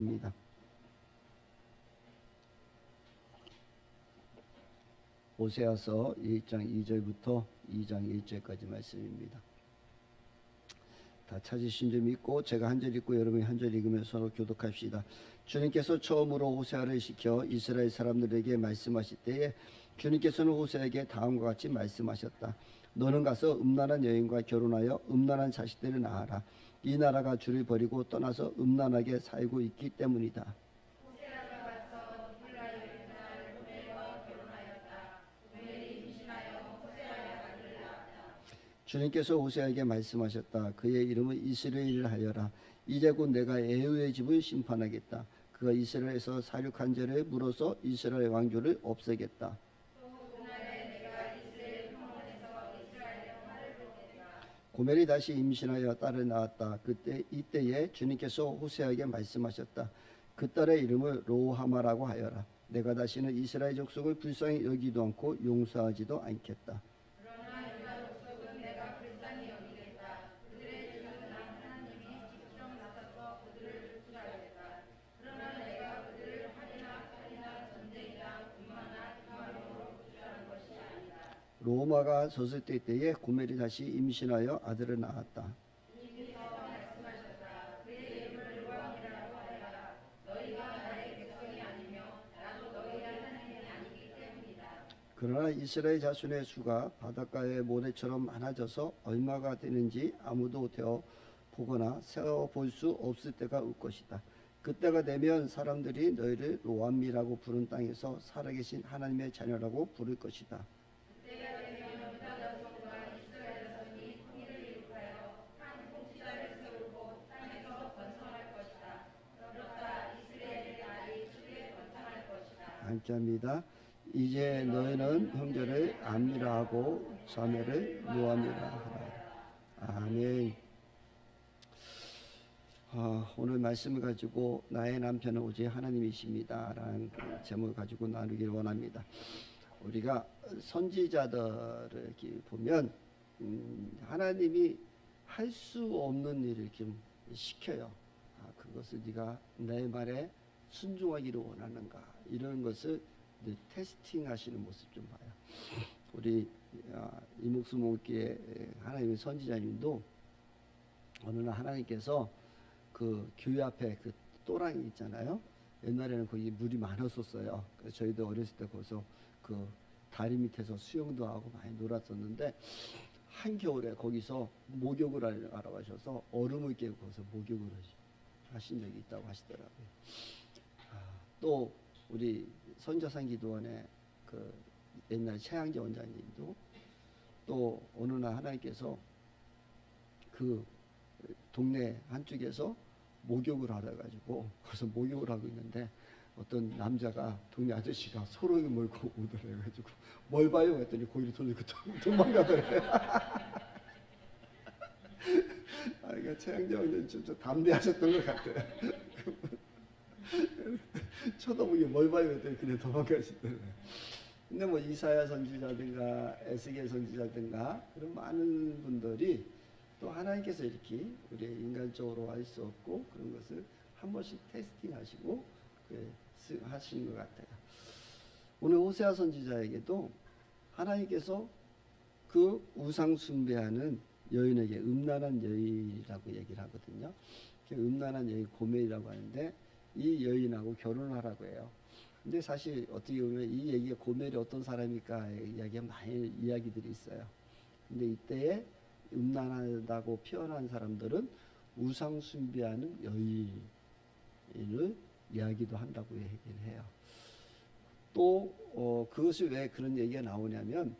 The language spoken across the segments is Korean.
입니다. 호세아서 1장 2절부터 2장 1절까지 말씀입니다. 다 찾으신 줄 믿고 제가 한 절 읽고 여러분이 한 절 읽으며 서로 교독합시다. 주님께서 처음으로 호세아를 시켜 이스라엘 사람들에게 말씀하실 때에 주님께서는 호세아에게 다음과 같이 말씀하셨다. 너는 가서 음란한 여인과 결혼하여 음란한 자식들을 낳아라. 이 나라가 주를 버리고 떠나서 음란하게 살고 있기 때문이다. 주님께서 호세아에게 말씀하셨다. 그의 이름은 이스라엘이라 하여라. 이제 곧 내가 에후의 집을 심판하겠다. 그가 이스라엘에서 사륙한 죄를 물어서 이스라엘 왕조를 없애겠다. 고멜이 다시 임신하여 딸을 낳았다. 이때에 주님께서 호세아에게 말씀하셨다. 그 딸의 이름을 로하마라고 하여라. 내가 다시는 이스라엘 족속을 불쌍히 여기도 않고 용서하지도 않겠다. 로마가 섰을 때에 고멜이 다시 임신하여 아들을 낳았다. 그러나 이스라엘 자손의 수가 바닷가의 모래처럼 많아져서 얼마가 되는지 아무도 되어 보거나 세어 볼 수 없을 때가 올 것이다. 그때가 되면 사람들이 너희를 로암미라고 부른 땅에서 살아계신 하나님의 자녀라고 부를 것이다. 함께합니다. 이제 너희는 형제를 암미라 하고 자매를 로암미라 하라. 아멘. 오늘 말씀을 가지고 나의 남편은 오직 하나님이십니다 라는 그 제목을 가지고 나누기를 원합니다. 우리가 선지자들을 이렇게 보면 하나님이 할 수 없는 일을 이렇게 시켜요. 그것을 네가 내 말에 순종하기를 원하는가, 이런 것을 테스팅 하시는 모습 좀 봐요. 우리 이목수 목교회 하나님의 선지자님도 어느 날 하나님께서 그 교회 앞에 그 또랑이 있잖아요. 옛날에는 거기 물이 많았었어요. 그래서 저희도 어렸을 때 거기서 그 다리 밑에서 수영도 하고 많이 놀았었는데, 한겨울에 거기서 목욕을 하러 가셔서 얼음을 깨고 거기서 목욕을 하신 적이 있다고 하시더라고요. 또 우리 선자산 기도원의 그 옛날 최양재 원장님도 또 어느 날 하나님께서 그 동네 한쪽에서 목욕을 하러 가지고 거기서 목욕을 하고 있는데 어떤 남자가 동네 아저씨가 소롱이 몰고 오더래 가지고 뭘 봐요 했더니 고기를 돌리고 도망가더래. 그러니까 최양재 원장님 좀 담대하셨던 것 같아요. 쳐다보기 뭘 봐요 했더니 그냥 도망가시더래. 근데 뭐 이사야 선지자든가 에스겔 선지자든가 그런 많은 분들이 또 하나님께서 이렇게 우리 인간적으로 할 수 없고 그런 것을 한 번씩 테스팅하시고 하시는 것 같아요. 오늘 호세아 선지자에게도 하나님께서 그 우상 숭배하는 여인에게, 음란한 여인이라고 얘기를 하거든요. 음란한 여인 고멜이라고 하는데 이 여인하고 결혼하라고 해요. 근데 사실 어떻게 보면 이 얘기가 고멜이 어떤 사람일까 이야기가 많이 이야기들이 있어요. 근데 이때에 음란하다고 표현한 사람들은 우상 숭배하는 여인을 이야기도 한다고 얘기를 해요. 또 그것이 왜 그런 얘기가 나오냐면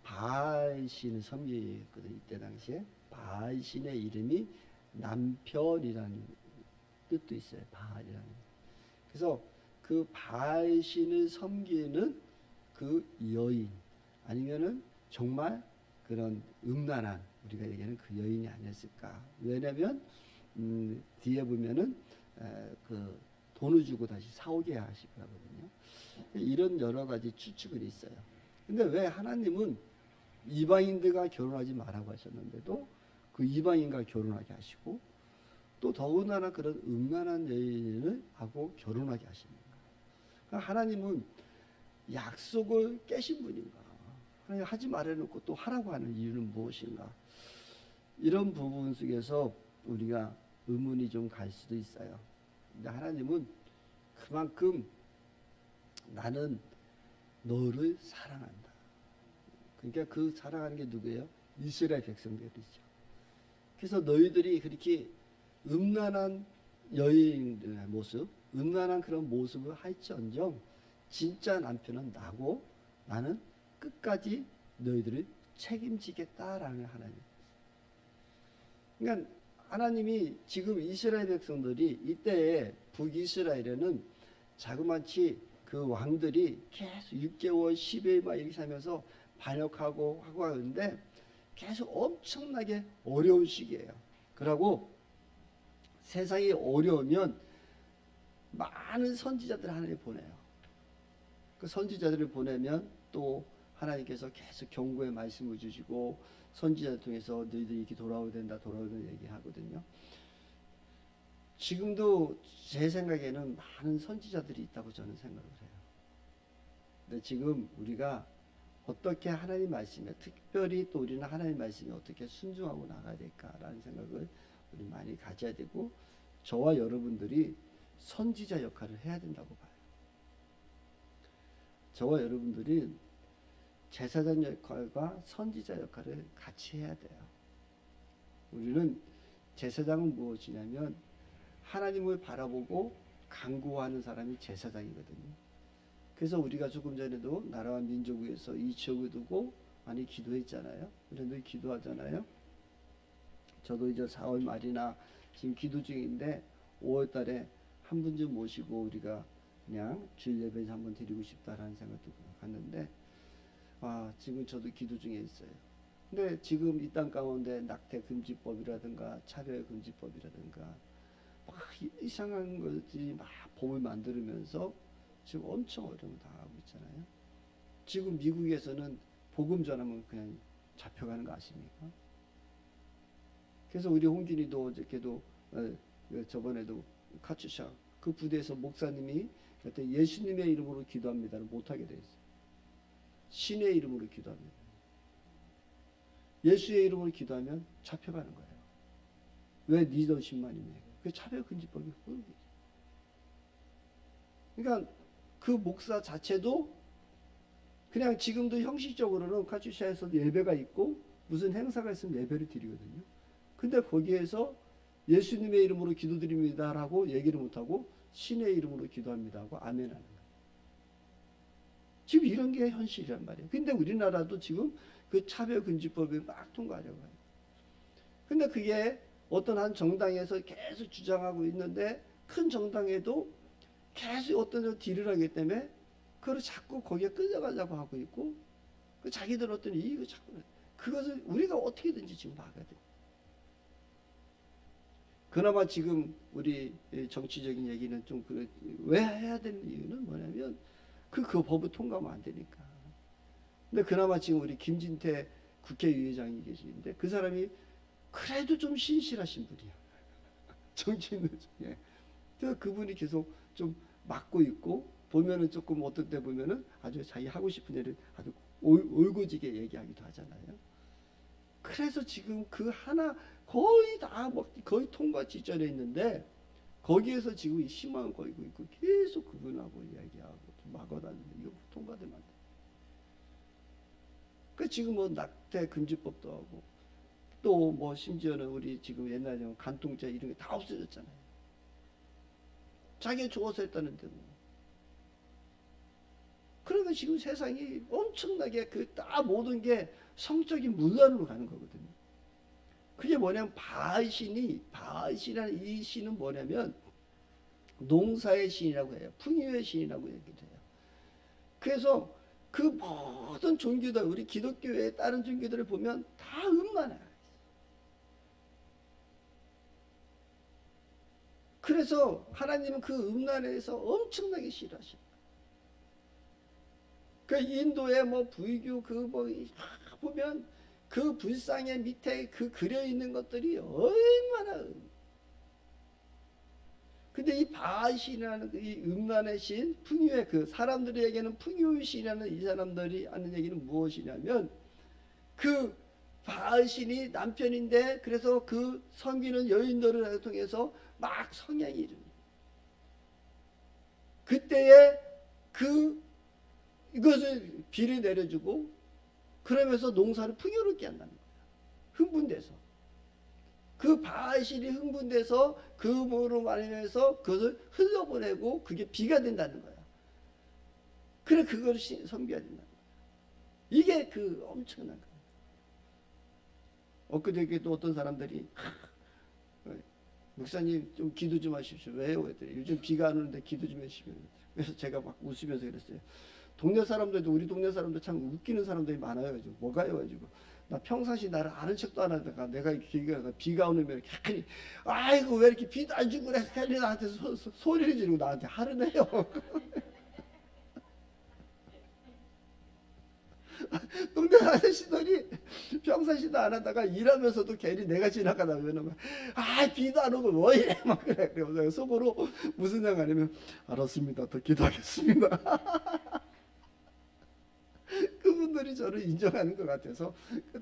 바알 신을 섬기거든요. 이때 당시에 바알 신의 이름이 남편이라는 뜻도 있어요. 바알이라는. 그래서 그 바알 신을 섬기는 그 여인, 아니면은 정말 그런 음란한, 우리가 얘기하는 그 여인이 아니었을까. 왜냐면 뒤에 보면은 그 돈을 주고 다시 사오게 하시고 하거든요. 이런 여러 가지 추측이 있어요. 근데 왜 하나님은 이방인들과 결혼하지 말라고 하셨는데도 그 이방인과 결혼하게 하시고, 또 더군다나 그런 음란한 여인을 갖고 결혼하게 하십니까? 그러니까 하나님은 약속을 깨신 분인가? 하나님 하지 말아놓고 또 하라고 하는 이유는 무엇인가? 이런 부분 속에서 우리가 의문이 좀 갈 수도 있어요. 근데 하나님은 그만큼 나는 너를 사랑한다. 그러니까 그 사랑하는 게 누구예요? 이스라엘 백성들이죠. 그래서 너희들이 그렇게 음란한 여인의 모습, 음란한 그런 모습을 할지언정 진짜 남편은 나고 나는 끝까지 너희들을 책임지겠다라는 하나님. 그러니까 하나님이 지금 이스라엘 백성들이 이때에 북이스라엘에는 자그마치 그 왕들이 계속 6개월, 10일 막 이렇게 살면서 반역하고 하고 하는데 계속 엄청나게 어려운 시기예요. 그러고 세상이 어려우면 많은 선지자들을 하나님 보내요. 그 선지자들을 보내면 또 하나님께서 계속 경고의 말씀을 주시고 선지자를 통해서 너희들이 이렇게 돌아오야 된다, 돌아오야 된다 얘기하거든요. 지금도 제 생각에는 많은 선지자들이 있다고 저는 생각을 해요. 근데 지금 우리가 어떻게 하나님 말씀에, 특별히 또 우리는 하나님 말씀에 어떻게 순종하고 나가야 될까라는 생각을 우리 많이 가져야 되고, 저와 여러분들이 선지자 역할을 해야 된다고 봐요. 저와 여러분들이 제사장 역할과 선지자 역할을 같이 해야 돼요. 우리는 제사장은 무엇이냐면 하나님을 바라보고 간구하는 사람이 제사장이거든요. 그래서 우리가 조금 전에도 나라와 민족을 위해서 이 지역을 두고 많이 기도했잖아요. 우리 늘 기도하잖아요. 저도 이제 4월 말이나 지금 기도 중인데 5월 달에 한 분 좀 모시고 우리가 그냥 주일 예배 한번 드리고 싶다라는 생각도 갔는데, 지금 저도 기도 중에 있어요. 근데 지금 이 땅 가운데 낙태 금지법이라든가 차별 금지법이라든가 막 이상한 것들이 막 법을 만들면서 지금 엄청 어려움을 당하고 있잖아요. 지금 미국에서는 복음 전하면 그냥 잡혀가는 거 아십니까? 그래서 우리 홍준이도 어저께도 저번에도 카츠샤 그 부대에서 목사님이 그때 예수님의 이름으로 기도합니다를 못하게 돼 있어요. 신의 이름으로 기도합니다. 예수의 이름으로 기도하면 잡혀가는 거예요. 왜 리더십만이냐? 그 차별금지법이 흐르게. 그러니까 그 목사 자체도 그냥 지금도 형식적으로는 카츠샤에서 예배가 있고 무슨 행사가 있으면 예배를 드리거든요. 근데 거기에서 예수님의 이름으로 기도드립니다라고 얘기를 못하고 신의 이름으로 기도합니다 하고 아멘 하는 거예요. 지금 이런 게 현실이란 말이에요. 근데 우리나라도 지금 그 차별금지법을 막 통과하려고 해요. 근데 그게 어떤 한 정당에서 계속 주장하고 있는데 큰 정당에도 계속 어떤 딜을 하기 때문에 그걸 자꾸 거기에 끌려가려고 하고 있고, 그 자기들 어떤 이익을 자꾸, 그것을 우리가 어떻게든지 지금 막아야 돼요. 그나마 지금 우리 정치적인 얘기는 좀 왜 해야 되는 이유는 뭐냐면 그 법을 통과하면 안 되니까. 근데 그나마 지금 우리 김진태 국회의장이 계시는데 그 사람이 그래도 좀 신실하신 분이야. 정치인들 중에. 그래서 그분이 계속 좀 막고 있고, 보면은 조금 어떤 때 보면은 아주 자기 하고 싶은 일을 아주 올고지게 얘기하기도 하잖아요. 그래서 지금 그 하나 거의 다 거의 통과 직전에 있는데 거기에서 지금 희망을 걸고 있고 계속 그분하고 이야기하고 막아다니는, 이거 통과되면 안 돼. 그 지금 뭐 낙태 금지법도 하고 또 뭐 심지어는 우리 지금 옛날에 간통죄 이런 게 다 없어졌잖아요. 자기가 좋아서 했다는데 뭐. 그러면 지금 세상이 엄청나게 다 모든 게 성적인 문란으로 가는 거거든요. 그게 뭐냐면 바알신이라는 이 신은 뭐냐면 농사의 신이라고 해요. 풍요의 신이라고 얘기를 해요. 그래서 그 모든 종교들, 우리 기독교의 다른 종교들을 보면 다 음란해요. 그래서 하나님은 그 음란에서 엄청나게 싫어하셔요. 그 인도의 뭐 불교 보면 그 불상의 밑에 그 그려 있는 것들이 얼마나. 근데 이 바알신이라는 이 음란의 신, 풍요의 그 사람들에게는 풍요의 신이라는 이 사람들이 하는 얘기는 무엇이냐면 그 바알신이 남편인데 그래서 그 섬기는 여인들을 통해서 막 성향이 이릅니다. 그때에 그 이것을 비를 내려주고 그러면서 농사를 풍요롭게 한다는 거예요. 흥분돼서. 그 바알신이 흥분돼서 그 뭐로 말하면서 그것을 흘려보내고 그게 비가 된다는 거야. 그래 그걸 섬겨야 된다는 거야. 이게 그 엄청난 거야. 엊그저께 또 어떤 사람들이 목사님 좀 기도 좀 하십시오. 왜요? 그랬더니 요즘 비가 안 오는데 기도 좀 해주시면. 그래서 제가 막 웃으면서 그랬어요. 동네 사람들도 우리 동네 사람들 참 웃기는 사람들이 많아요. 가지고 뭐가요? 가지고 나 평상시 나를 아는 척도 안 하다가 내가 비가 오면 이렇게 하니 아이고 왜 이렇게 비도 안 주고 그래 괜히 나한테 소리를 지르고 나한테 화를 내요. 동네 아저씨들이 평상시도 안 하다가 일하면서도 괜히 내가 지나가다 보면 아 비도 안 오고 뭐 이래 막 그래. 그래서 내가 속으로 무슨 생각하냐면 알았습니다. 더 기도하겠습니다. 그분들이 저를 인정하는 것 같아서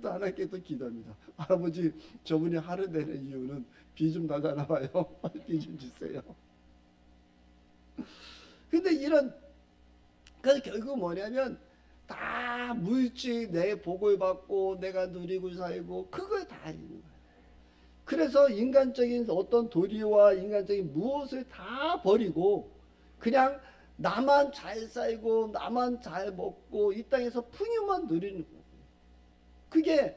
또 하나님께 또 기도합니다. 할아버지 저분이 화를 내는 이유는 비 좀 달라나 봐요. 비 좀 주세요. 근데 이런 그래서 결국 뭐냐면 다 물질 내 복을 받고 내가 누리고 살고 그걸 다 있는 거예요. 그래서 인간적인 어떤 도리와 인간적인 무엇을 다 버리고 그냥 나만 잘 살고 나만 잘 먹고 이 땅에서 풍요만 누리는 거예요. 그게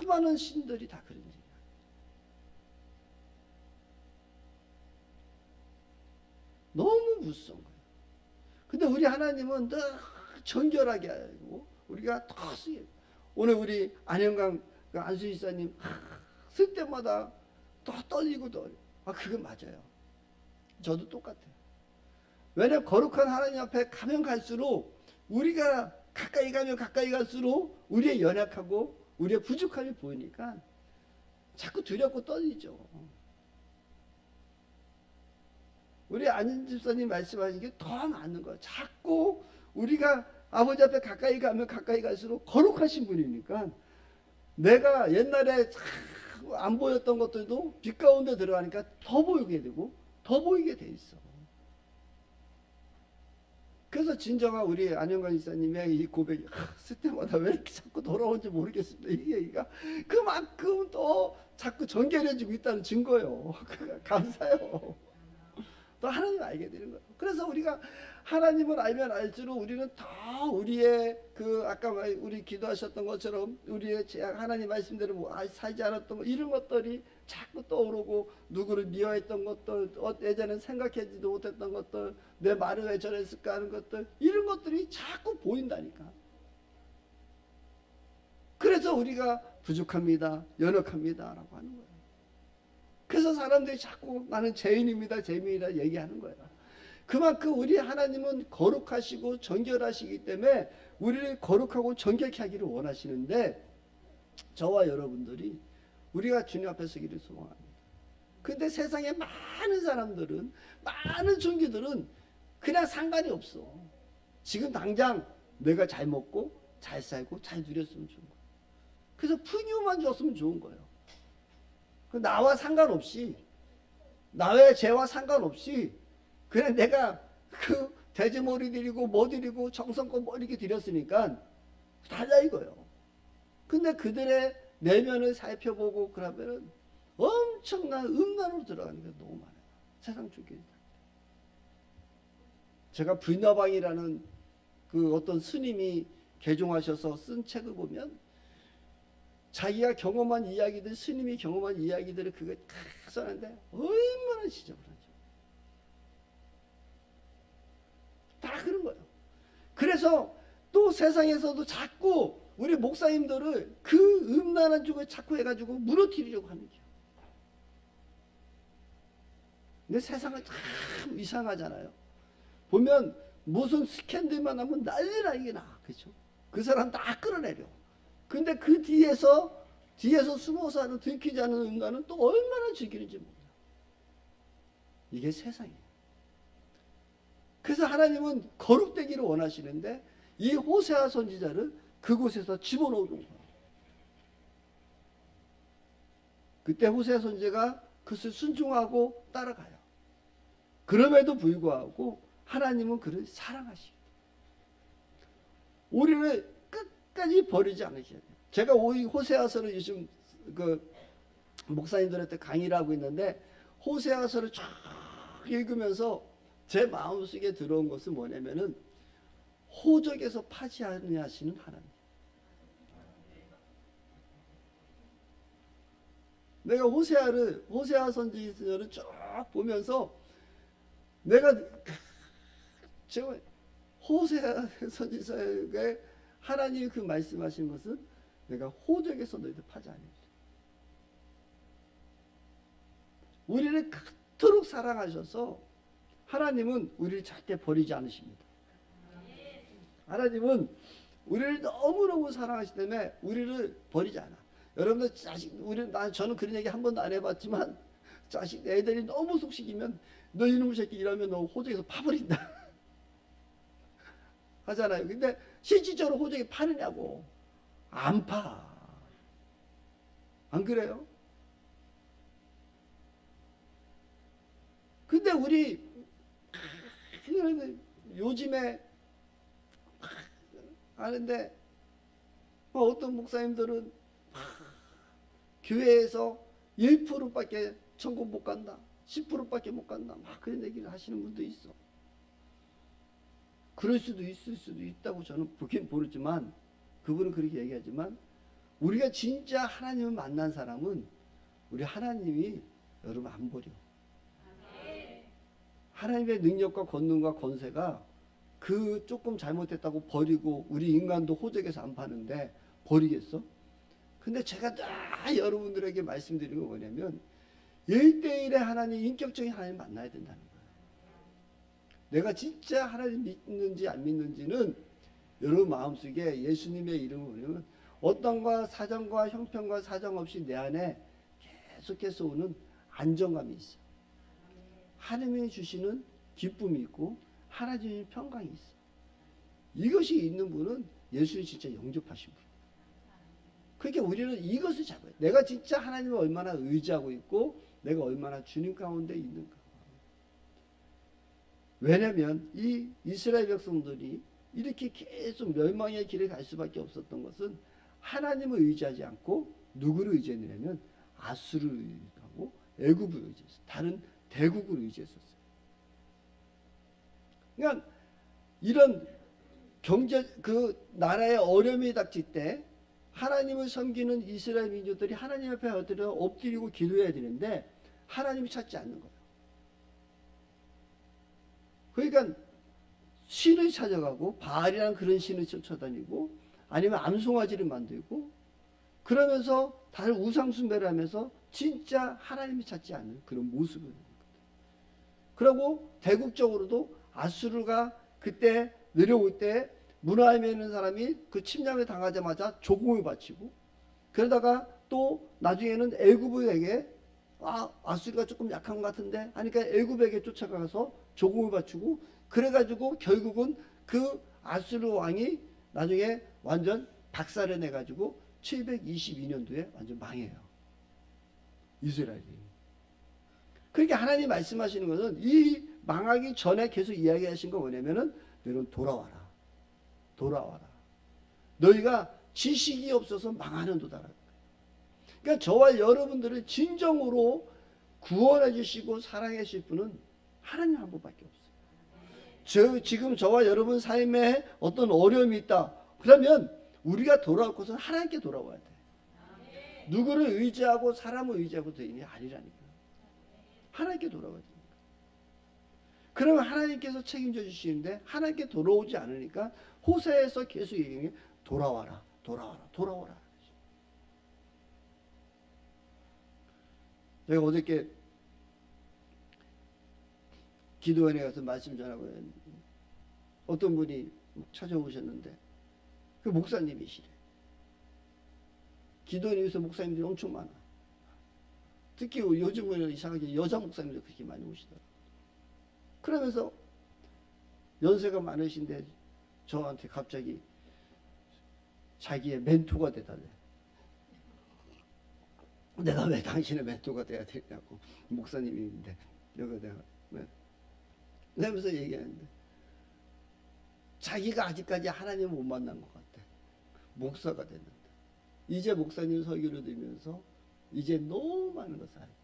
많은 신들이 다 그런 얘기예요. 너무 무서운 거예요. 근데 우리 하나님은 늘 정결하게 하고 우리가 더 쓰여요. 오늘 우리 안영강 안수 지사님 쓸 때마다 더 떨리고 떨려. 아 그건 맞아요. 저도 똑같아요. 왜냐하면 거룩한 하나님 앞에 가면 갈수록 우리가 가까이 가면 가까이 갈수록 우리의 연약하고 우리의 부족함이 보이니까 자꾸 두렵고 떨리죠. 우리 안인 집사님 말씀하신 게 더 맞는 거예요. 자꾸 우리가 아버지 앞에 가까이 가면 가까이 갈수록 거룩하신 분이니까 내가 옛날에 안 보였던 것들도 빛 가운데 들어가니까 더 보이게 되고 더 보이게 돼 있어. 그래서 진정한 우리 안영관 이사님의 이 고백이 쓸 때마다 왜 이렇게 자꾸 돌아오는지 모르겠습니다. 이게 얘기가 그만큼 또 자꾸 정결해지고 있다는 증거예요. 감사해요. 또 하나님 알게 되는 거예요. 그래서 우리가 하나님을 알면 알수록 우리는 더 우리의 그 아까 우리 기도하셨던 것처럼 우리의 하나님 말씀대로 뭐 살지 않았던 것 이런 것들이 자꾸 떠오르고 누구를 미워했던 것들 예전에 생각하지도 못했던 것들 내 말을 왜 저랬을까 하는 것들 이런 것들이 자꾸 보인다니까. 그래서 우리가 부족합니다. 연약합니다. 라고 하는 거예요. 그래서 사람들이 자꾸 나는 죄인입니다. 죄인이다 얘기하는 거예요. 그만큼 우리 하나님은 거룩하시고 정결하시기 때문에 우리를 거룩하고 정결케 하기를 원하시는데 저와 여러분들이 우리가 주님 앞에 서기를 소망합니다. 근데 세상에 많은 사람들은 많은 종교들은 그냥 상관이 없어. 지금 당장 내가 잘 먹고 잘 살고 잘 누렸으면 좋은 거예요. 그래서 풍요만 줬으면 좋은 거예요. 나와 상관없이 나의 죄와 상관없이 그냥 내가 그 돼지머리 드리고 뭐 드리고 정성껏 뭐 이렇게 드렸으니까 달라 이거예요. 근데 그들의 내면을 살펴보고 그러면은 엄청난 음란으로 들어가는 게 너무 많아요. 세상 쪽에. 제가 불나방이라는 그 어떤 스님이 개종하셔서 쓴 책을 보면 자기가 경험한 이야기들, 스님이 경험한 이야기들을 그걸 다 써는데 얼마나 지저분하죠. 다 그런 거예요. 그래서 또 세상에서도 자꾸 우리 목사님들을 그 음란한 쪽을 자꾸 해가지고 무너뜨리려고 하는 거예요. 근데 세상은 참 이상하잖아요. 보면 무슨 스캔들만 하면 난리나 이게 나. 그렇죠? 그 사람 다 끌어내려. 근데 그 뒤에서 숨어서 하는 들키지 않는 인간은 또 얼마나 즐기는지 몰라. 이게 세상이에요. 그래서 하나님은 거룩되기를 원하시는데 이 호세아 선지자를 그곳에서 집어넣는 거예요. 그때 호세아 선지자가 그것을 순종하고 따라가요. 그럼에도 불구하고 하나님은 그를 사랑하시고 우리를 끝까지 버리지 않으셔야 돼요. 제가 호세아서를 요즘 그 목사님들한테 강의를 하고 있는데 호세아서를 쫙 읽으면서 제 마음속에 들어온 것은 뭐냐면은 호적에서 파지 아니하시는 하나님. 내가 호세아 선지서를 쭉 보면서 내가 제가 호세아 선지서에 하나님이 그 말씀하신 것은 내가 호적에서 너희들 파지 아니하시라. 우리를 그토록 사랑하셔서 하나님은 우리를 절대 버리지 않으십니다. 하나님은 우리를 너무너무 사랑하시기 때문에 우리를 버리지 않아. 여러분들 저는 그런 얘기 한 번도 안 해봤지만 애들이 너무 속식이면 너 이놈의 새끼 이러면 너 호적에서 파버린다 하잖아요. 근데 실질적으로 호적에 파느냐고. 안 파. 안 그래요? 근데 우리 요즘에 하는데 어떤 목사님들은 교회에서 1%밖에 천국 못 간다, 10%밖에 못 간다, 막 그런 얘기를 하시는 분도 있어. 그럴 수도 있을 수도 있다고 저는 보긴 모르지만, 그분은 그렇게 얘기하지만, 우리가 진짜 하나님을 만난 사람은 우리 하나님이 여러분 안 버려. 하나님의 능력과 권능과 권세가 그 조금 잘못했다고 버리고 우리 인간도 호적에서 안 파는데 버리겠어? 근데 제가 다 여러분들에게 말씀드리는 건 뭐냐면 1대1의 하나님, 인격적인 하나님 만나야 된다는 거예요. 내가 진짜 하나님 믿는지 안 믿는지는 여러분 마음속에 예수님의 이름을 부르면 어떤과 사정과 형편과 사정 없이 내 안에 계속해서 오는 안정감이 있어. 하나님이 주시는 기쁨이 있고 하나님의 평강이 있어. 이것이 있는 분은 예수를 진짜 영접하신 분. 그러니까 우리는 이것을 잡아야 돼. 내가 진짜 하나님을 얼마나 의지하고 있고 내가 얼마나 주님 가운데 있는가. 왜냐하면 이 이스라엘 백성들이 이렇게 계속 멸망의 길에 갈 수밖에 없었던 것은 하나님을 의지하지 않고 누구를 의지했느냐면 아수르를 의지하고 애굽을 의지했어요. 다른 대국을 의지했었어요. 그러니까 이런 그 나라의 어려움이 닥칠 때 하나님을 섬기는 이스라엘 민족들이 하나님 앞에 엎드리고 기도해야 되는데 하나님이 찾지 않는 거예요. 그러니까 신을 찾아가고 바알이라는 그런 신을 쫓아다니고 아니면 암송아지를 만들고 그러면서 다들 우상 숭배를 하면서 진짜 하나님이 찾지 않는 그런 모습을. 그리고 대국적으로도 아수르가 그때 내려올 때 문하임에 있는 사람이 그 침략을 당하자마자 조공을 바치고 그러다가 또 나중에는 애굽에게 아수르가 조금 약한 것 같은데 하니까 애굽에게 쫓아가서 조공을 바치고 그래가지고 결국은 그 아수르 왕이 나중에 완전 박살을 내가지고 722년도에 완전 망해요. 이스라엘이. 그러니까 하나님 말씀하시는 것은 이 망하기 전에 계속 이야기하신 거 뭐냐면은 너희는 돌아와라. 돌아와라. 너희가 지식이 없어서 망하는 도다. 그러니까 저와 여러분들을 진정으로 구원해 주시고 사랑해 주실 분은 하나님 한 분밖에 없어요. 지금 저와 여러분 삶에 어떤 어려움이 있다. 그러면 우리가 돌아올 것은 하나님께 돌아와야 돼. 누구를 의지하고 사람을 의지하고 되니 아니라니까. 하나님께 돌아와야 돼. 그러면 하나님께서 책임져 주시는데 하나님께 돌아오지 않으니까 호세에서 계속 얘기해 돌아와라, 돌아와라, 돌아오라. 제가 어저께 기도원에 가서 말씀 전하고 있는데 어떤 분이 찾아오셨는데 그 목사님이시래. 기도원에서 목사님들이 엄청 많아. 특히 요즘은 이상하게 여자 목사님들 그렇게 많이 오시더라고요. 그러면서 연세가 많으신데 저한테 갑자기 자기의 멘토가 되달래. 내가 왜 당신의 멘토가 돼야 되냐고. 목사님인데 내가 그러면서 얘기하는데 자기가 아직까지 하나님을 못 만난 것 같아. 목사가 됐는데 이제 목사님 설교를 들으면서 이제 너무 많은 것을 알게.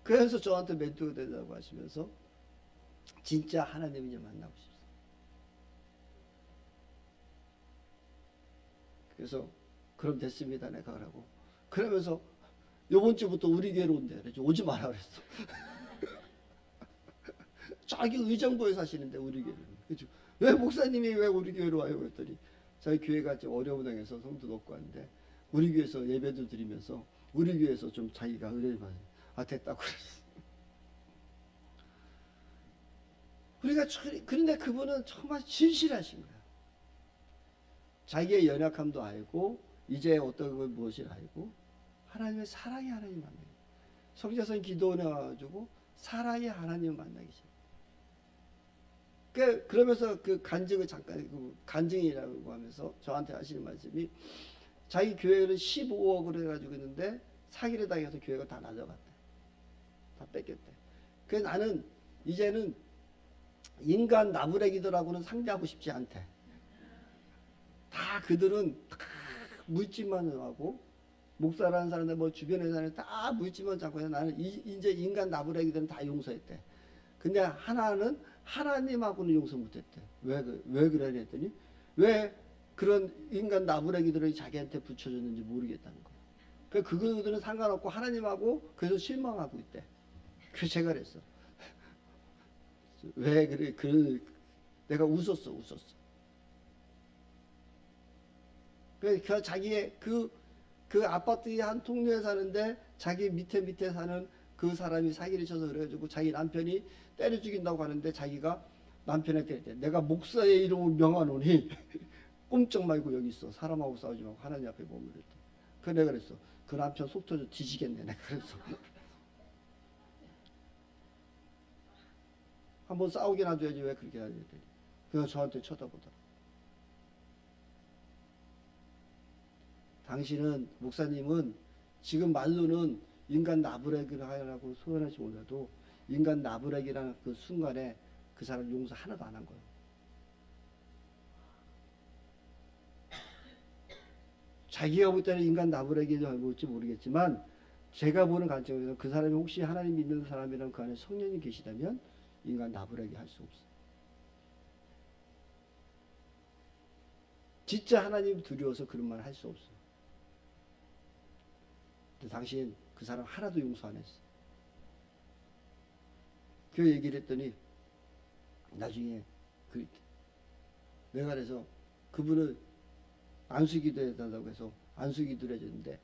그래서 저한테 멘토가 되자고 하시면서 진짜 하나님을 이제 만나고 싶어요. 그래서 그럼 됐습니다. 내가 가라고. 그러면서 요번 주부터 우리 교회로 온대. 그래서 오지 마라 그랬어. 자기 의정부에 사시는데 우리 교회로. 그렇죠. 왜 목사님이 왜 우리 교회로 와요? 그랬더니 저희 교회가 좀 어려운 당에서 성도 높고 하는데 우리 교회에서 예배도 드리면서 우리 교회에서 좀 자기가 은혜를 받는. 아 됐다고 그랬어. 우리가 그런데 그분은 정말 진실하신 거야. 자기의 연약함도 알고 이제 어떤 걸 무엇을 알고 하나님의 사랑의 하나님 만나기. 성자선 기도원에 와가지고 사랑의 하나님을 만나기 시작. 그러면서 그 간증을 잠깐 간증이라고 하면서 저한테 하시는 말씀이 자기 교회를 15억을 해가지고 있는데 사기를 당해서 교회가 다 날아갔대. 다 뺏겼대. 그래서 나는 이제는 인간 나부랭이들하고는 상대하고 싶지 않대. 다 그들은 다 물질만 하고 목사라는 사람들 뭐 주변에 사는 다 물질만 잡고 해서 나는 이제 인간 나부랭이들은 다 용서했대. 근데 하나는 하나님하고는 용서 못했대. 왜 그래 했더니 왜 그런 인간 나부랭이들을 자기한테 붙여줬는지 모르겠다는 거야. 그들은 상관없고 하나님하고 그래서 실망하고 있대. 그래서 제가 그랬어. 왜 그래? 내가 웃었어. 그 자기의 그 아파트의 한 통로에 사는데 자기 밑에 사는 그 사람이 사기를 쳐서 그래가지고 자기 남편이 때려 죽인다고 하는데 자기가 남편을 때릴 때 내가 목사의 이름을 명하노니 꼼짝 말고 여기 있어. 사람하고 싸우지 말고 하나님 앞에 머무르랬다. 그래서 내가 그랬어. 그 남편 속 터져 뒤지겠네. 내가 그랬어. 한번 싸우게 놔둬야지 왜 그렇게 해야 되더니 그래서 저한테 쳐다보더라. 당신은 목사님은 지금 말로는 인간 나부랭이를 하라고 소원하지 몰라도 인간 나부랭이라는 그 순간에 그 사람 용서 하나도 안 한 거예요. 자기가 볼 때는 인간 나부랭이인지 볼지 모르겠지만 제가 보는 관점에서 그 사람이 혹시 하나님 믿는 사람이라면 그 안에 성령이 계시다면 인간 나부랭이 할 수 없어요. 진짜 하나님 두려워서 그런 말 할 수 없어요. 근데 당신 그 사람 하나도 용서 안 했어. 그 얘기를 했더니 나중에 내가 그래서 그분을 안수기도 해달라고 해서 안수기도를 해줬는데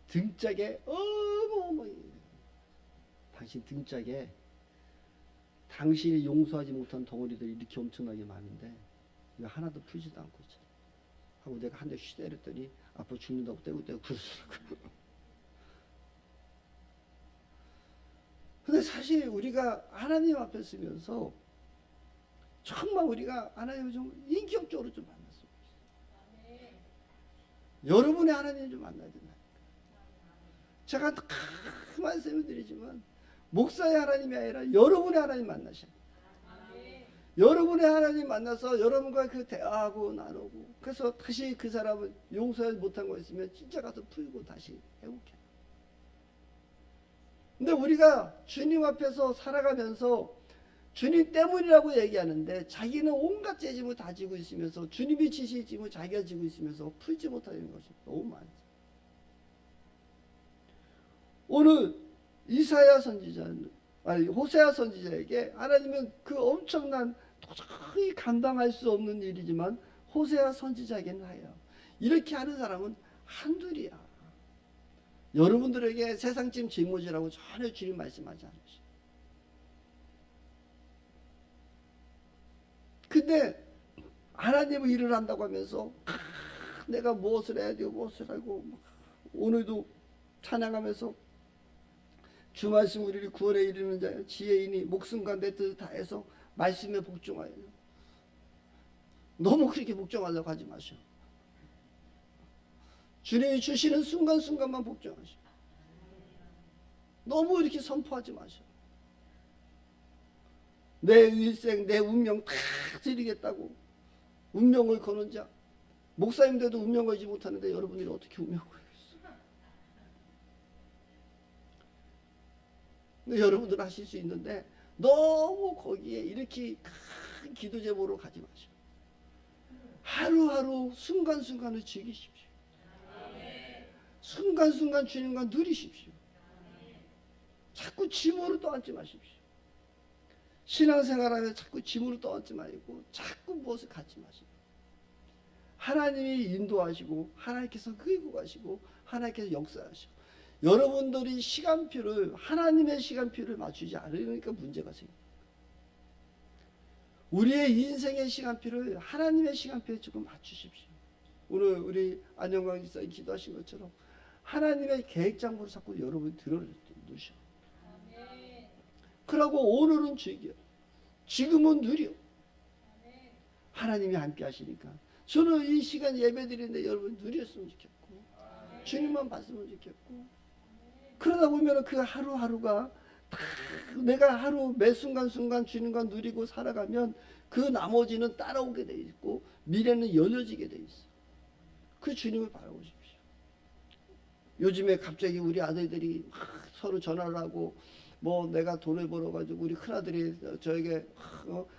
등짝에 어머 당신 등짝에 당신이 용서하지 못한 덩어리들이 이렇게 엄청나게 많은데 왜 하나도 풀지도 않고 있잖아. 하고 내가 한 대 휘 때렸더니 아파 죽는다고 떼고 그러더라고. 근데 사실 우리가 하나님 앞에 쓰면서 정말 우리가 하나님을 좀 인격적으로 좀 만났으면 좋겠어요. 여러분의 하나님을 좀 만나야 된다. 제가 그 말씀을 드리지만 목사의 하나님이 아니라 여러분의 하나님 만나셔야 돼요. 여러분의 하나님 만나서 여러분과 그 대화하고 나누고 그래서 다시 그 사람을 용서하지 못한 거 있으면 진짜 가서 풀고 다시 회복해. 근데 우리가 주님 앞에서 살아가면서 주님 때문이라고 얘기하는데 자기는 온갖 죄짐을 다 지고 있으면서 주님이 지실 짐을 자기가 지고 있으면서 풀지 못하는 것이 너무 많죠. 오늘 이사야 선지자는 호세아 선지자에게 하나님은 그 엄청난 도저히 감당할 수 없는 일이지만 호세아 선지자에게는 하여 이렇게 하는 사람은 한둘이야. 여러분들에게 세상찜 짊어지라고 전혀 주님 말씀하지 않으시죠. 근데 하나님은 일을 한다고 하면서 내가 무엇을 해야 되고 무엇을 하고 오늘도 찬양하면서 주 말씀 우리를 구원에 이르는 자여 지혜이니 목숨과 내 뜻을 다해서 말씀에 복종하여. 너무 그렇게 복종하려고 하지 마시오. 주님이 주시는 순간순간만 복종하시오. 너무 이렇게 선포하지 마시오. 내 일생 내 운명 다 드리겠다고 운명을 거는 자, 목사님들도 운명 걸지 못하는데 여러분들이 어떻게 운명을 걸겠어요? 근데 여러분들 하실 수 있는데 너무 거기에 이렇게 큰 기도 제목으로 가지 마시오. 하루하루 순간순간을 즐기십시오. 순간순간 주님과 누리십시오. 자꾸 짐으로 떠안지 마십시오. 신앙생활하면 자꾸 짐으로 떠안지 말고 자꾸 무엇을 갖지 마십시오. 하나님이 인도하시고 하나님께서 끌고 가시고 하나님께서 역사하시고 여러분들이 시간표를 하나님의 시간표를 맞추지 않으니까 문제가 생깁니다. 우리의 인생의 시간표를 하나님의 시간표에 조금 맞추십시오. 오늘 우리 안영광 집사님 기도하신 것처럼 하나님의 계획장부를 자꾸 여러분이 들어놓으셔. 그러고 오늘은 즐겨. 지금은 누려. 하나님이 함께 하시니까. 저는 이 시간 예배 드리는데 여러분 누렸으면 좋겠고 주님만 봤으면 좋겠고 그러다 보면 그 하루하루가 다 내가 하루 매 순간순간 주님과 누리고 살아가면 그 나머지는 따라오게 돼 있고 미래는 열려지게 돼 있어. 그 주님을 바라보십시오. 요즘에 갑자기 우리 아들들이 서로 전화를 하고 뭐 내가 돈을 벌어가지고 우리 큰아들이 저에게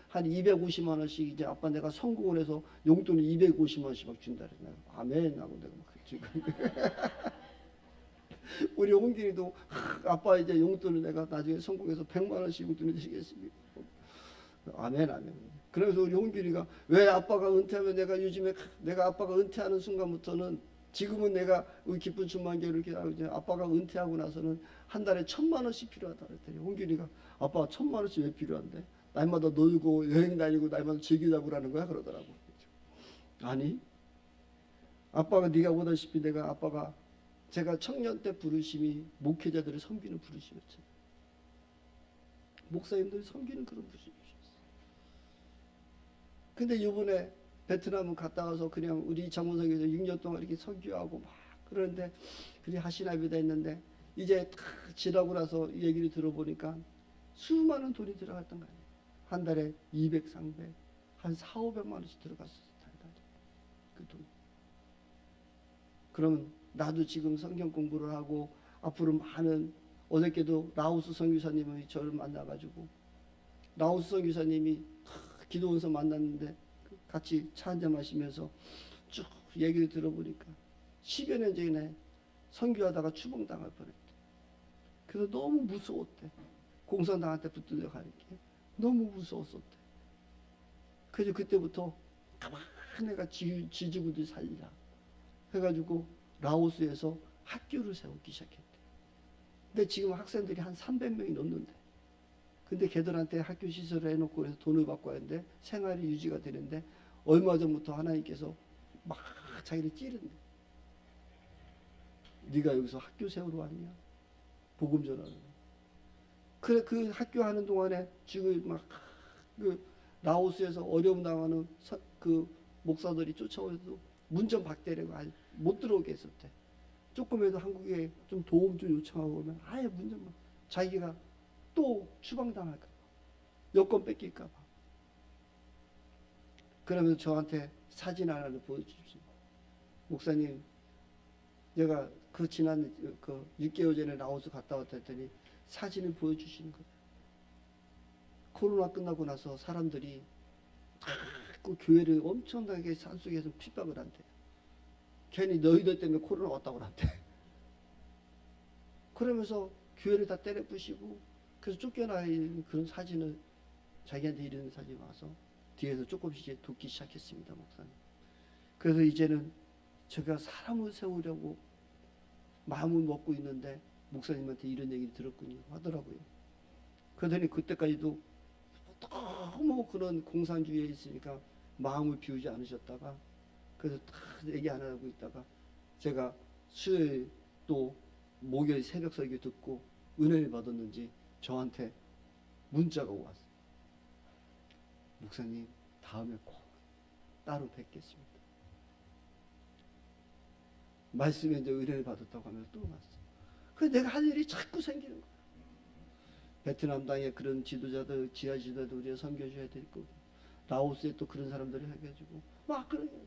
한 250만 원씩 이제 아빠 내가 성공을 해서 용돈을 250만 원씩 막 준다 그래. 아멘 하고 내가 막 지금 우리 홍길이도 아빠 이제 용돈을 내가 나중에 성공해서 100만 원씩 용돈을 드리겠습니다. 아멘 아멘. 그래서 우리 홍길이가 왜 아빠가 은퇴하면 내가 요즘에 내가 아빠가 은퇴하는 순간부터는 지금은 내가 우리 기쁜 주만교회를 이렇게 하고 이제 아빠가 은퇴하고 나서는 한 달에 1,000만 원씩 필요하다 그랬더니 홍길이가 아빠 1,000만 원씩 왜 필요한데? 날마다 놀고 여행 다니고 날마다 즐기자고 그러는 거야 그러더라고. 아니 아빠가 네가 보다시피 내가 아빠가 제가 청년 때 부르심이 목회자들을 섬기는 부르심이었잖아. 목사님들을 섬기는 그런 부르심이었어. 근데 이번에 베트남을 갔다 와서 그냥 우리 장문성에서 6년 동안 이렇게 선교하고 막 그러는데 그리 하시나비다 했는데 이제 다 지나고 나서 얘기를 들어보니까 수많은 돈이 들어갔던 거 아니에요. 한 달에 200, 300, 한 4, 500만 원씩 들어갔었어. 그 돈. 그러면 나도 지금 성경 공부를 하고 앞으로 많은 어저께도 라오스 선교사님이 저를 만나가지고 라오스 선교사님이 기도원서 만났는데 같이 차 한잔 마시면서 쭉 얘기를 들어보니까 10여 년 전에 선교하다가 추방당할 뻔했대. 그래서 너무 무서웠대. 공산당한테 붙들려 가는 게 너무 무서웠었대. 그래서 그때부터 가만히 내가 지지구들 살리라 해가지고 라오스에서 학교를 세우기 시작했대. 근데 지금 학생들이 한 300명이 넘는데 근데 걔들한테 학교 시설을 해놓고 그래서 돈을 받고 하는데 생활이 유지가 되는데 얼마 전부터 하나님께서 막 자기를 찌른대. 네가 여기서 학교 세우러 왔냐? 복음 전하는. 그래 그 학교 하는 동안에 지금 막 그 라오스에서 어려움 당하는 그 목사들이 쫓아오셔도 문전 박대라고 못 들어오게 했었대. 조금이라도 한국에 좀 도움 좀 요청하고 오면 아예 문전 막 자기가 또 추방당할까 봐 여권 뺏길까 봐. 그러면서 저한테 사진 하나를 보여주십시오. 목사님 내가 그 지난 그 6개월 전에 라오스 갔다 왔다 했더니 사진을 보여주시는 거예요. 코로나 끝나고 나서 사람들이 그 교회를 엄청나게 산속에서 핍박을 한대. 괜히 너희들 때문에 코로나 왔다고 한대. 그러면서 교회를 다 때려 부시고 그래서 쫓겨나 있는 그런 사진을 자기한테 이런 사진이 와서 뒤에서 조금씩 이제 돕기 시작했습니다, 목사님. 그래서 이제는 제가 사람을 세우려고 마음을 먹고 있는데 목사님한테 이런 얘기를 들었군요 하더라고요. 그러더니 그때까지도 너무 그런 공산주의에 있으니까 마음을 비우지 않으셨다가 그래서 다 얘기 안 하고 있다가 제가 수요일 또 목요일 새벽 설교 듣고 은혜를 받았는지 저한테 문자가 왔어요. 목사님, 다음에 꼭 따로 뵙겠습니다. 말씀에 이제 은혜를 받았다고 하면 또 왔어요. 그래서 내가 할 일이 자꾸 생기는 거예요. 베트남 땅에 그런 지도자들, 지하 지도자들 우리가 섬겨줘야 될 거고, 라오스에 또 그런 사람들이 해가지고 막 그런 거예요.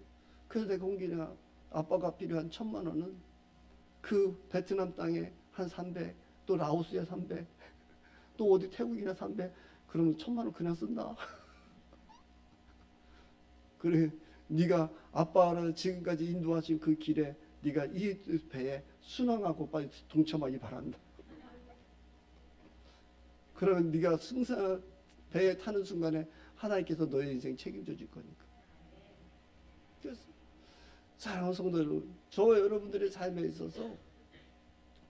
그래서 내가 공기나 아빠가 필요한 1,000만 원은 그 베트남 땅에 한 300, 또 라오스에 300, 또 어디 태국이나 300, 그러면 1,000만 원 그냥 쓴다. 그래, 네가 아빠를 지금까지 인도하신 그 길에 네가 이 배에 순항하고 빨리 동참하기 바란다. 그러면 네가 승선 배에 타는 순간에 하나님께서 너의 인생 책임져 줄 거니까. 그래서 사랑하는 성도 여러분, 저와 여러분들의 삶에 있어서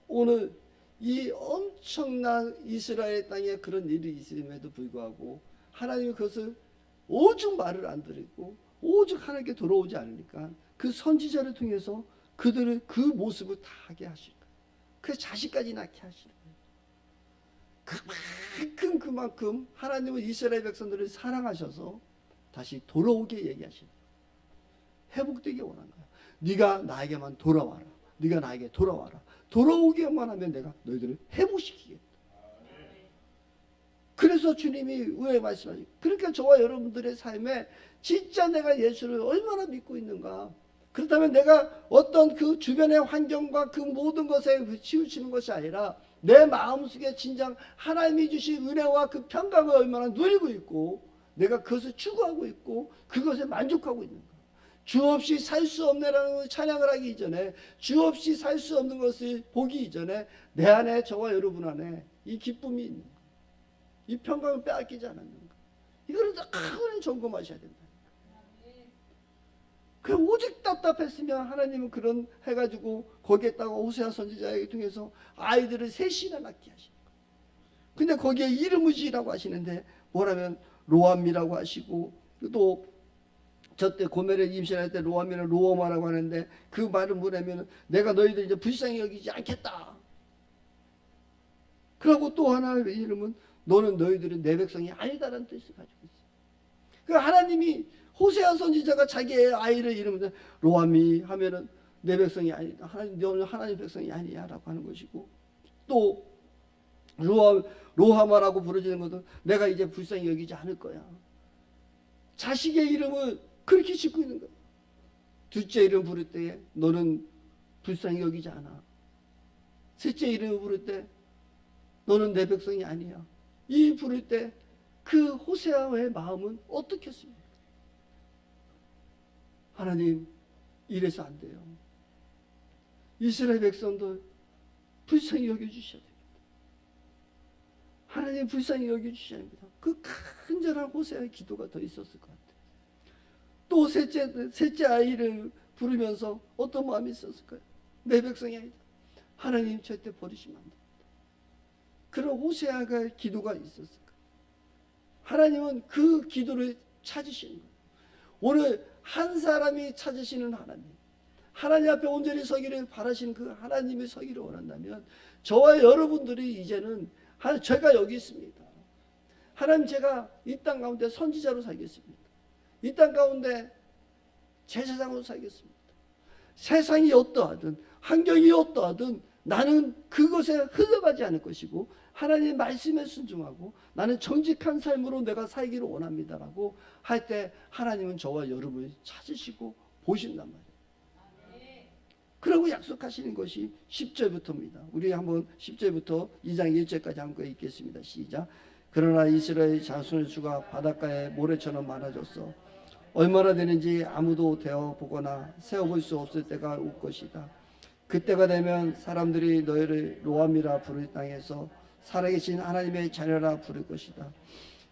오늘 이 엄청난 이스라엘 땅에 그런 일이 있음에도 불구하고 하나님이 그것을 오죽 말을 안 들었고 오죽 하나님께 돌아오지 않으니까 그 선지자를 통해서 그들의 그 모습을 다 하게 하시는 거예요. 그 자식까지 낳게 하시는 거예요. 그만큼 하나님은 이스라엘 백성들을 사랑하셔서 다시 돌아오게 얘기하시는 거예요. 회복되게 원한 거예요. 네가 나에게만 돌아와라. 네가 나에게 돌아와라. 돌아오기만 하면 내가 너희들을 회복시키겠다. 그래서 주님이 왜 말씀하시죠? 그러니까 저와 여러분들의 삶에 진짜 내가 예수를 얼마나 믿고 있는가. 그렇다면 내가 어떤 그 주변의 환경과 그 모든 것에 치우치는 것이 아니라 내 마음속에 진정 하나님이 주신 은혜와 그 평강을 얼마나 누리고 있고 내가 그것을 추구하고 있고 그것에 만족하고 있는가. 주 없이 살 수 없네라는 찬양을 하기 이전에 주 없이 살 수 없는 것을 보기 이전에 내 안에 저와 여러분 안에 이 기쁨이 있는 거, 이 평강을 빼앗기지 않았는가. 이거를 다 크게 점검하셔야 된다. 그 오직 답답했으면 하나님은 그런 해가지고 거기에다가 호세아 선지자에게 통해서 아이들을 셋이나 낳게 하시는 거예요. 근데 거기에 이름을 지으라고 하시는데 뭐라면 로암이라고 하시고 또 저때 고멜에 임신할 때 로암이나 로어마라고 하는데 그 말은 뭐냐면 내가 너희들 이제 불쌍히 여기지 않겠다. 그리고 또 하나의 이름은 너는 너희들은 내 백성이 아니다라는 뜻을 가지고 있어요. 그 하나님이 호세아 선지자가 자기의 아이를 이름을 로암이 하면은 내 백성이 아니다. 하나님 너는 하나님 백성이 아니야라고 하는 것이고 또 로하마라고 부르지는 것은 내가 이제 불쌍히 여기지 않을 거야. 자식의 이름을 그렇게 짓고 있는 거야. 둘째 이름 부를 때에 너는 불쌍히 여기지 않아. 셋째 이름을 부를 때 너는 내 백성이 아니야. 이 부를 때 그 호세아의 마음은 어떻겠습니까? 하나님 이래서 안 돼요. 이스라엘 백성들 불쌍히 여겨주셔야 됩니다. 하나님 불쌍히 여겨주셔야 합니다. 그 큰절한 호세아의 기도가 더 있었을 것 같아요. 또 셋째 아이를 부르면서 어떤 마음이 있었을까요? 내 백성이 아니다. 하나님 절대 버리시면 안 됩니다. 그런 호세아가 기도가 있었을 거예요. 하나님은 그 기도를 찾으시는 거예요. 오늘 한 사람이 찾으시는 하나님, 하나님 앞에 온전히 서기를 바라시는 그 하나님의 서기를 원한다면 저와 여러분들이 이제는 제가 여기 있습니다. 하나님 제가 이 땅 가운데 선지자로 살겠습니다. 이 땅 가운데 제사장으로 살겠습니다. 세상이 어떠하든 환경이 어떠하든 나는 그것에 흘러가지 않을 것이고 하나님의 말씀에 순종하고 나는 정직한 삶으로 내가 살기를 원합니다라고 할 때 하나님은 저와 여러분을 찾으시고 보신단 말이에요. 그러고 약속하시는 것이 10절부터입니다. 우리 한번 10절부터 2장 1절까지 한번 읽겠습니다. 시작. 그러나 이스라엘 자손의 수가 바닷가에 모래처럼 많아졌어. 얼마나 되는지 아무도 되어 보거나 세어볼 수 없을 때가 올 것이다. 그때가 되면 사람들이 너희를 로암이라 부를 땅에서 살아계신 하나님의 자녀라 부를 것이다.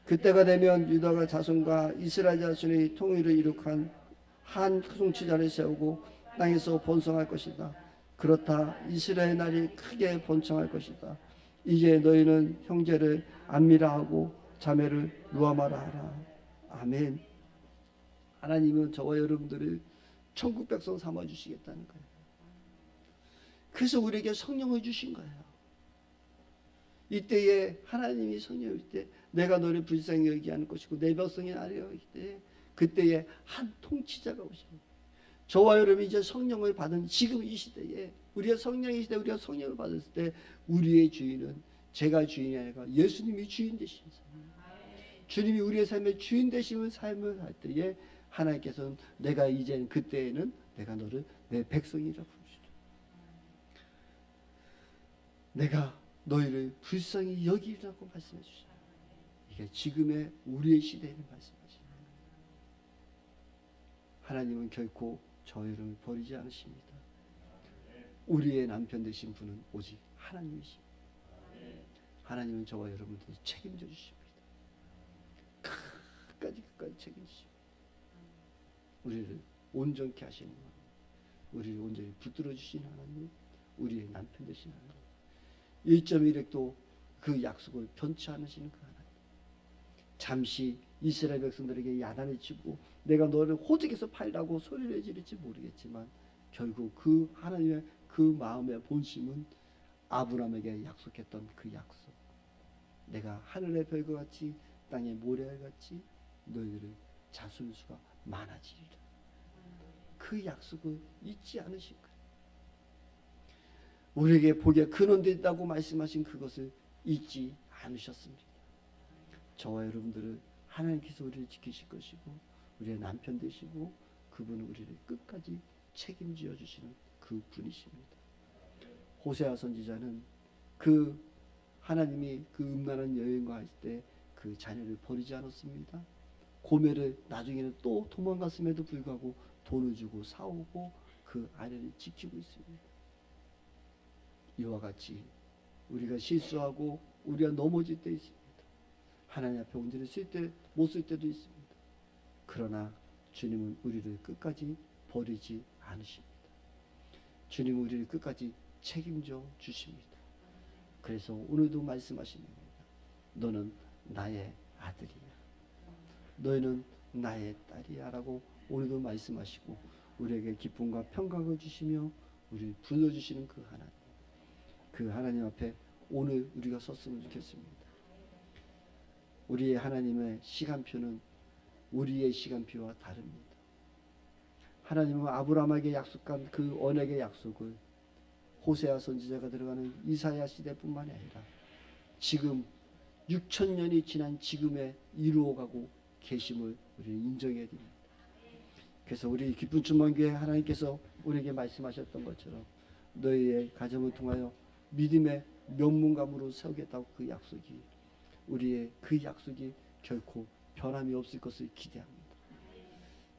그때가 되면 유다가 자손과 이스라엘 자손의 통일을 이룩한 한 통치자를 세우고 땅에서 번성할 것이다. 그렇다 이스라엘 날이 크게 번창할 것이다. 이제 너희는 형제를 안미라하고 자매를 루아마라 하라. 아멘. 하나님은 저와 여러분들을 천국 백성 삼아 주시겠다는 거예요. 그래서 우리에게 성령을 주신 거예요. 이때에 하나님이 성령이 올 때 내가 너를 불쌍히 여기지 않을 것이고 내 백성이 나를 여길 때 그때에 한 통치자가 오십니다. 저와 여러분이 이제 성령을 받은 지금 이 시대에 우리가 성령의 시대 우리가 성령을 받았을 때 우리의 주인은 제가 주인이 아니라 예수님이 주인 되신 삶. 주님이 우리의 삶의 주인 되시는 삶을 할 때에 하나님께서는 내가 이제 그때에는 내가 너를 내 백성이라 부르시라. 내가 너희를 불쌍히 여기라고 말씀해 주시라. 이게 지금의 우리의 시대에는 말씀하십니다. 하나님은 결코 저희를 버리지 않으십니다. 우리의 남편 되신 분은 오직 하나님이십니다. 하나님은 저와 여러분들을 책임져 주십니다. 끝까지 책임지십니다. 우리를 온전케 하시는 하나님, 우리를 온전히 붙들어 주신 하나님, 우리의 남편 되신 하나님, 1.1획도 그 약속을 변치 않으시는 그 하나님. 잠시 이스라엘 백성들에게 야단을 치고 내가 너를 호적에서 팔라고 소리를 지를지 모르겠지만 결국 그 하나님의 그 마음의 본심은 아브라함에게 약속했던 그 약속, 내가 하늘의 별과 같이 땅의 모래같이 너희들의 자손수가 많아지리라. 그 약속을 잊지 않으신 거예요. 우리에게 복의 근원됐다고 말씀하신 그것을 잊지 않으셨습니다. 저와 여러분들을 하나님께서 우리를 지키실 것이고 우리의 남편 되시고 그분은 우리를 끝까지 책임지어 주시는 그 분이십니다. 호세아 선지자는 그 하나님이 그 음란한 여인과 할 때 그 자녀를 버리지 않았습니다. 고멜을 나중에는 또 도망갔음에도 불구하고 돈을 주고 사오고 그 아내를 지키고 있습니다. 이와 같이 우리가 실수하고 우리가 넘어질 때 있습니다. 하나님 앞에 온전히 쓸 때 못 쓸 때도 있습니다. 그러나 주님은 우리를 끝까지 버리지 않으십니다. 주님은 우리를 끝까지 책임져 주십니다. 그래서 오늘도 말씀하시는 겁니다. 너는 나의 아들이야. 너희는 나의 딸이야 라고 오늘도 말씀하시고 우리에게 기쁨과 평강을 주시며 우리를 불러주시는 그 하나님, 그 하나님 앞에 오늘 우리가 섰으면 좋겠습니다. 우리의 하나님의 시간표는 우리의 시간표와 다릅니다. 하나님은 아브라함에게 약속한 그 언약의 약속을 호세아 선지자가 들어가는 이사야 시대뿐만이 아니라 지금 6,000년이 지난 지금에 이루어가고 계심을 우리는 인정해야 됩니다. 그래서 우리 기쁜 주만교회 하나님께서 우리에게 말씀하셨던 것처럼 너희의 가정을 통하여 믿음의 명문감으로 세우겠다고 그 약속이 우리의 그 약속이 결코 변함이 없을 것을 기대합니다.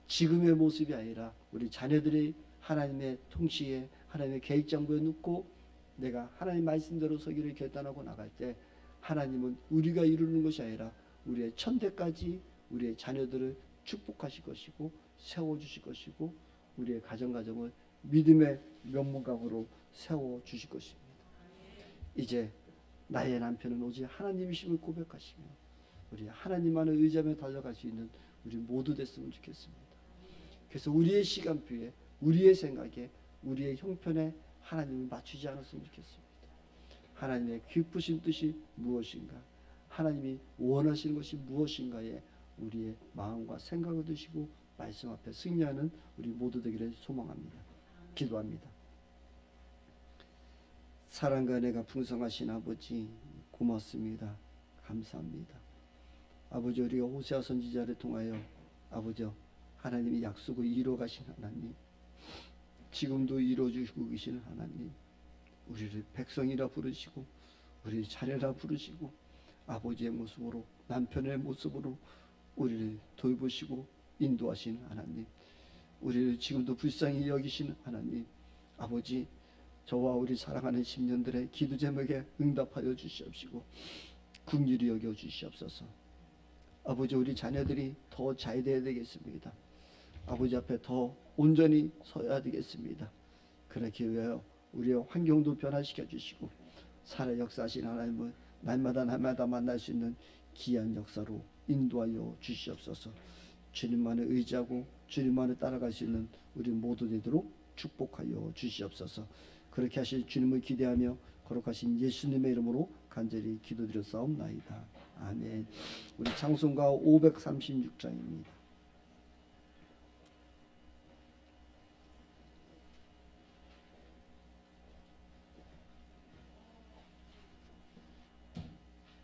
지금의 모습이 아니라 우리 자녀들이 하나님의 통치에 하나님의 계획장부에 놓고 내가 하나님 말씀대로 서기를 결단하고 나갈 때 하나님은 우리가 이루는 것이 아니라 우리의 천대까지 우리의 자녀들을 축복하실 것이고 세워주실 것이고 우리의 가정을 믿음의 명문각으로 세워주실 것입니다. 이제 나의 남편은 오직 하나님이심을 고백하시며 우리 하나님만을 의지하며 달려갈 수 있는 우리 모두 됐으면 좋겠습니다. 그래서 우리의 시간표에 우리의 생각에 우리의 형편에 하나님을 맞추지 않았으면 좋겠습니다. 하나님의 기쁘신 뜻이 무엇인가, 하나님이 원하시는 것이 무엇인가에 우리의 마음과 생각을 두시고 말씀 앞에 승리하는 우리 모두 되기를 소망합니다. 기도합니다. 사랑과 은혜가 풍성하신 아버지 고맙습니다. 감사합니다. 아버지 우리가 호세아 선지자를 통하여 아버지 하나님이 약속을 이루어가신 하나님, 지금도 이루어주시고 계시는 하나님, 우리를 백성이라 부르시고 우리를 자녀라 부르시고 아버지의 모습으로 남편의 모습으로 우리를 돌보시고 인도하시는 하나님, 우리를 지금도 불쌍히 여기시는 하나님, 아버지 저와 우리 사랑하는 심년들의 기도 제목에 응답하여 주시옵시고 긍휼히 여겨 주시옵소서. 아버지 우리 자녀들이 더 잘 되어야 되겠습니다. 아버지 앞에 더 온전히 서야 되겠습니다. 그렇기 위하여 우리의 환경도 변화시켜 주시고 살아 역사하신 하나님을 날마다 만날 수 있는 귀한 역사로 인도하여 주시옵소서. 주님만을 의지하고 주님만을 따라갈 수 있는 우리 모두 되도록 축복하여 주시옵소서. 그렇게 하실 주님을 기대하며 거룩하신 예수님의 이름으로 간절히 기도드렸사옵나이다. 아멘. 우리 찬송가 536장입니다.